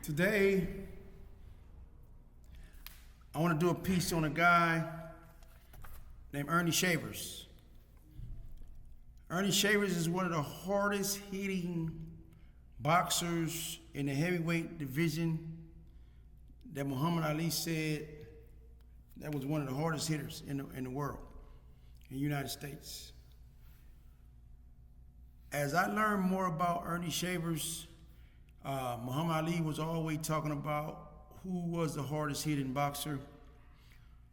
Today, I want to do a piece on a guy named Ernie Shavers. Ernie Shavers is one of the hardest hitting boxers in the heavyweight division that Muhammad Ali said that was one of the hardest hitters in the world, in the United States. As I learned more about Ernie Shavers, Muhammad Ali was always talking about who was the hardest hitting boxer.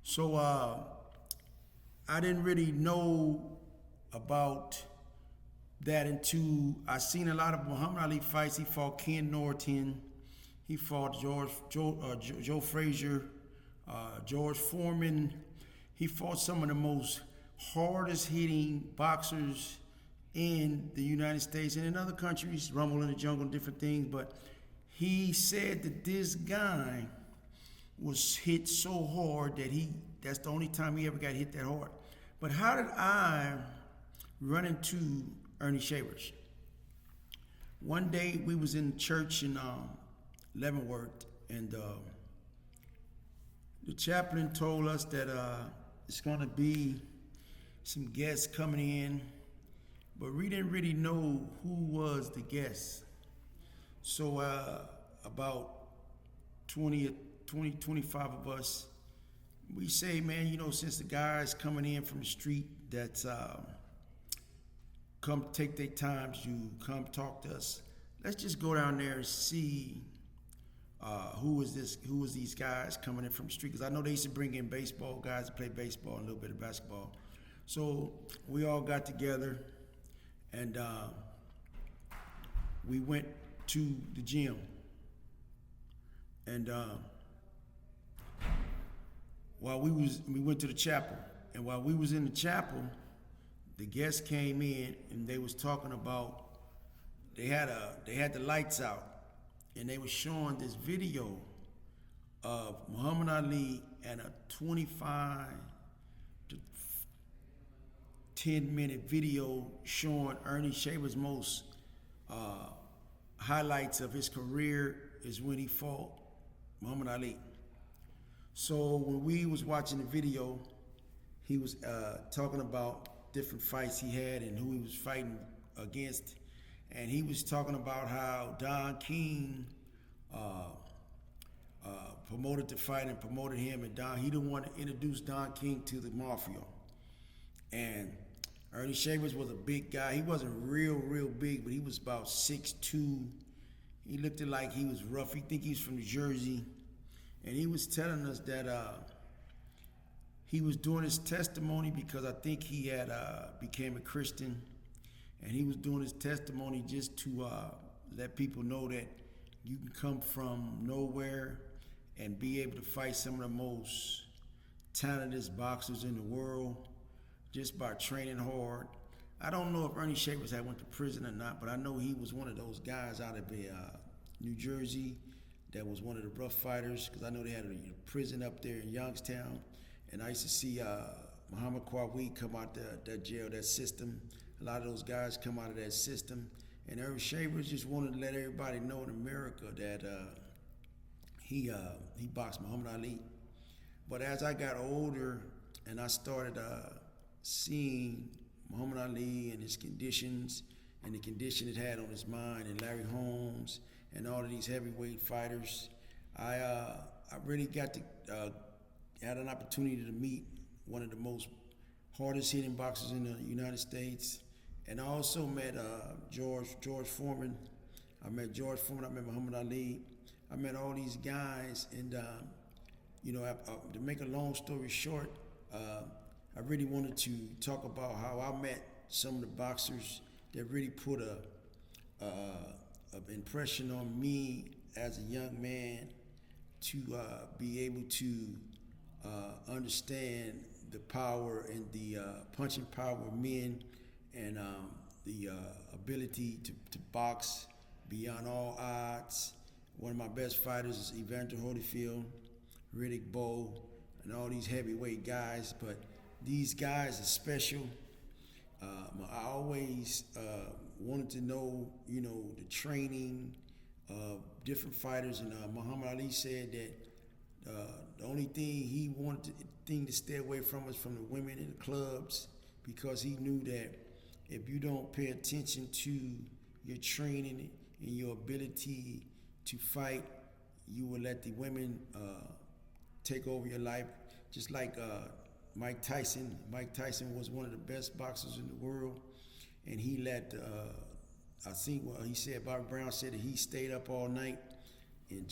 So I didn't really know about that until I seen a lot of Muhammad Ali fights. He fought Ken Norton, he fought Joe Frazier, George Foreman. He fought some of the most hardest hitting boxers in the United States and in other countries, Rumble in the Jungle, different things. But he said that this guy was hit so hard that that's the only time he ever got hit that hard. But how did I run into Ernie Shavers? One day we was in church in Leavenworth, and the chaplain told us that it's gonna be some guests coming in, but we didn't really know who was the guest. So about 25 of us, we say, man, since the guys coming in from the street that's come take their time to come talk to us, let's just go down there and see who is these guys coming in from the street. Because I know they used to bring in baseball guys to play baseball and a little bit of basketball. So we all got together and we went to the gym. And we went to the chapel. And while we was in the chapel, the guests came in and they was talking about, they had the lights out and they was showing this video of Muhammad Ali and a 25 to 10-minute video showing Ernie Shavers' most highlights of his career is when he fought Muhammad Ali. So when we was watching the video, he was talking about different fights he had and who he was fighting against. And he was talking about how Don King promoted the fight and promoted him, and he didn't want to introduce Don King to the mafia. And Ernie Shavers was a big guy. He wasn't real big, but he was about 6'2". He looked like he was rough. He think he was from New Jersey. And he was telling us that he was doing his testimony because I think he had became a Christian. And he was doing his testimony just to let people know that you can come from nowhere and be able to fight some of the most talented boxers in the world just by training hard. I don't know if Ernie Shavers had went to prison or not, but I know he was one of those guys out of New Jersey that was one of the rough fighters, because I know they had a prison up there in Youngstown. And I used to see Muhammad Qawi come out that jail, that system. A lot of those guys come out of that system. And Ernie Shavers just wanted to let everybody know in America that he boxed Muhammad Ali. But as I got older and I started seeing Muhammad Ali and his conditions and the condition it had on his mind, and Larry Holmes and all of these heavyweight fighters, I really got to had an opportunity to meet one of the most hardest hitting boxers in the United States. And I also met George Foreman. I met George Foreman. I met Muhammad Ali. I met all these guys. And to make a long story short, I really wanted to talk about how I met some of the boxers that really put an impression on me as a young man to be able to understand the power and the punching power of men, and the ability to box beyond all odds. One of my best fighters is Evander Holyfield, Riddick Bowe, and all these heavyweight guys. But these guys are special. I always wanted to know, the training different fighters, and Muhammad Ali said that the only thing he wanted to stay away from was from the women in the clubs, because he knew that if you don't pay attention to your training and your ability to fight, you will let the women take over your life. Just like Mike Tyson. Mike Tyson was one of the best boxers in the world, and he let I think what he said, Bobby Brown said that he stayed up all night in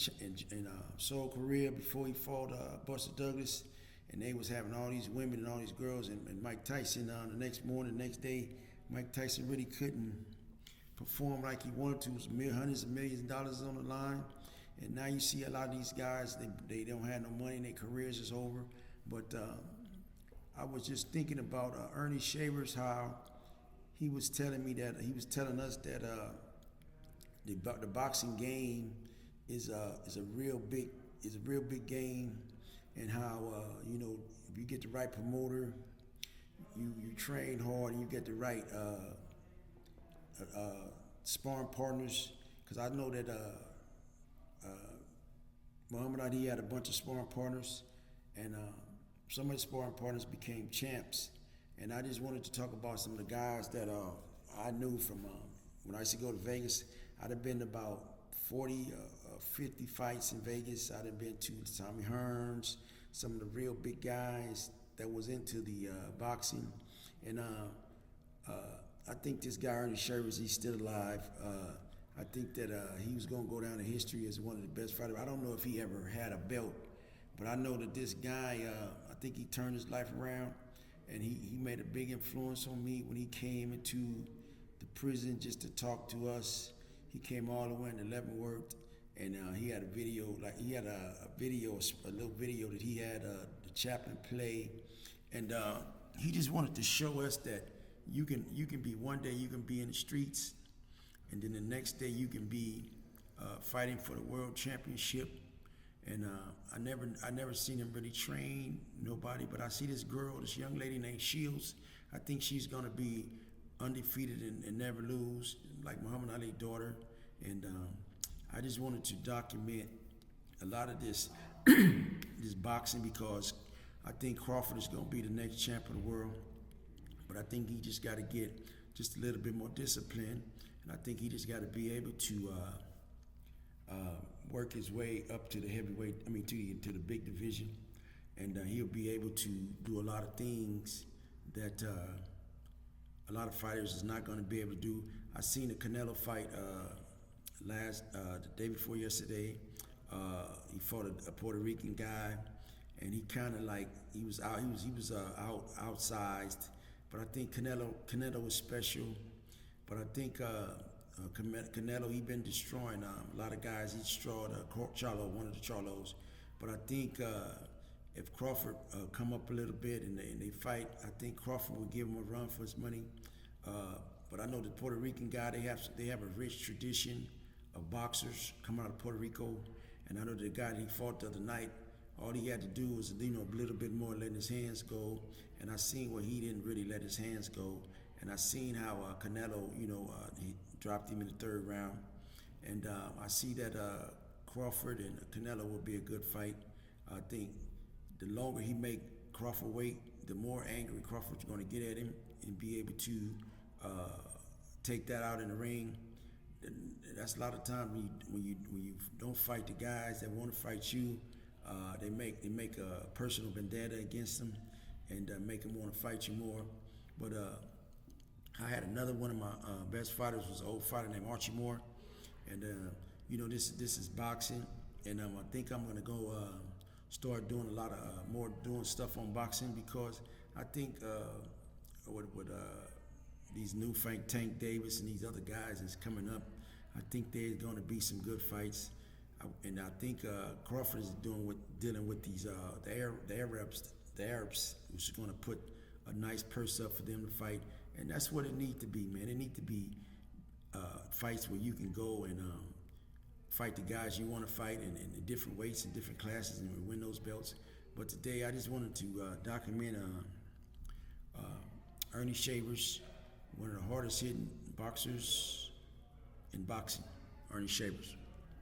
Seoul, Korea before he fought Buster Douglas, and they was having all these women and all these girls, and Mike Tyson the next morning, the next day, Mike Tyson really couldn't perform like he wanted to. It was hundreds of millions of dollars on the line, and now you see a lot of these guys, they don't have no money, and their careers is over. But I was just thinking about Ernie Shavers, how he was telling us that the boxing game is a real big game, and how if you get the right promoter, you train hard, and you get the right sparring partners. Because I know that Muhammad Ali had a bunch of sparring partners, and some of his sparring partners became champs. And I just wanted to talk about some of the guys that I knew from when I used to go to Vegas. I'd have been to about 40 50 fights in Vegas. I'd have been to Tommy Hearns, some of the real big guys that was into the boxing. And I think this guy, Ernie Shavers, he's still alive. I think that he was going to go down in history as one of the best fighters. I don't know if he ever had a belt, but I know that this guy, I think he turned his life around. And he made a big influence on me when he came into the prison just to talk to us. He came all the way into Leavenworth, and he had a video, a little video that he had the chaplain play, and he just wanted to show us that you can be, one day you can be in the streets, and then the next day you can be fighting for the world championship. And I never seen him really train nobody, but I see this young lady named Shields. I think she's gonna be undefeated and never lose, like Muhammad Ali's daughter. And I just wanted to document a lot of this this boxing, because I think Crawford is gonna be the next champ of the world. But I think he just got to get just a little bit more discipline, and I think he just got to be able to work his way up to the heavyweight, to the big division, and he'll be able to do a lot of things that a lot of fighters is not going to be able to do. I seen the Canelo fight the day before yesterday. He fought a Puerto Rican guy, and he kind of like he was outsized. But I think Canelo was special. But I think Canelo, he been destroying a lot of guys. He destroyed one of the Charlos. But I think if Crawford come up a little bit and they fight, I think Crawford will give him a run for his money. But I know the Puerto Rican guy, they have a rich tradition of boxers coming out of Puerto Rico. And I know the guy that he fought the other night, all he had to do was a little bit more letting his hands go. And I seen where he didn't really let his hands go. And I seen how Canelo, he dropped him in the third round. And I see that Crawford and Canelo will be a good fight. I think the longer he make Crawford wait, the more angry Crawford's going to get at him and be able to take that out in the ring. That's a lot of time when you don't fight the guys that want to fight you. They make a personal vendetta against them and make them want to fight you more. But I had another one of my best fighters was an old fighter named Archie Moore, and this is boxing, and I think I'm gonna go start doing a lot of doing stuff on boxing, because I think with these new Tank Davis and these other guys is coming up, I think there's going to be some good fights, and I think Crawford is dealing with these the Arabs, which is going to put a nice purse up for them to fight. And that's what it needs to be, man. It needs to be fights where you can go and fight the guys you want to fight in different weights and different classes and win those belts. But today I just wanted to document Ernie Shavers, one of the hardest hitting boxers in boxing, Ernie Shavers.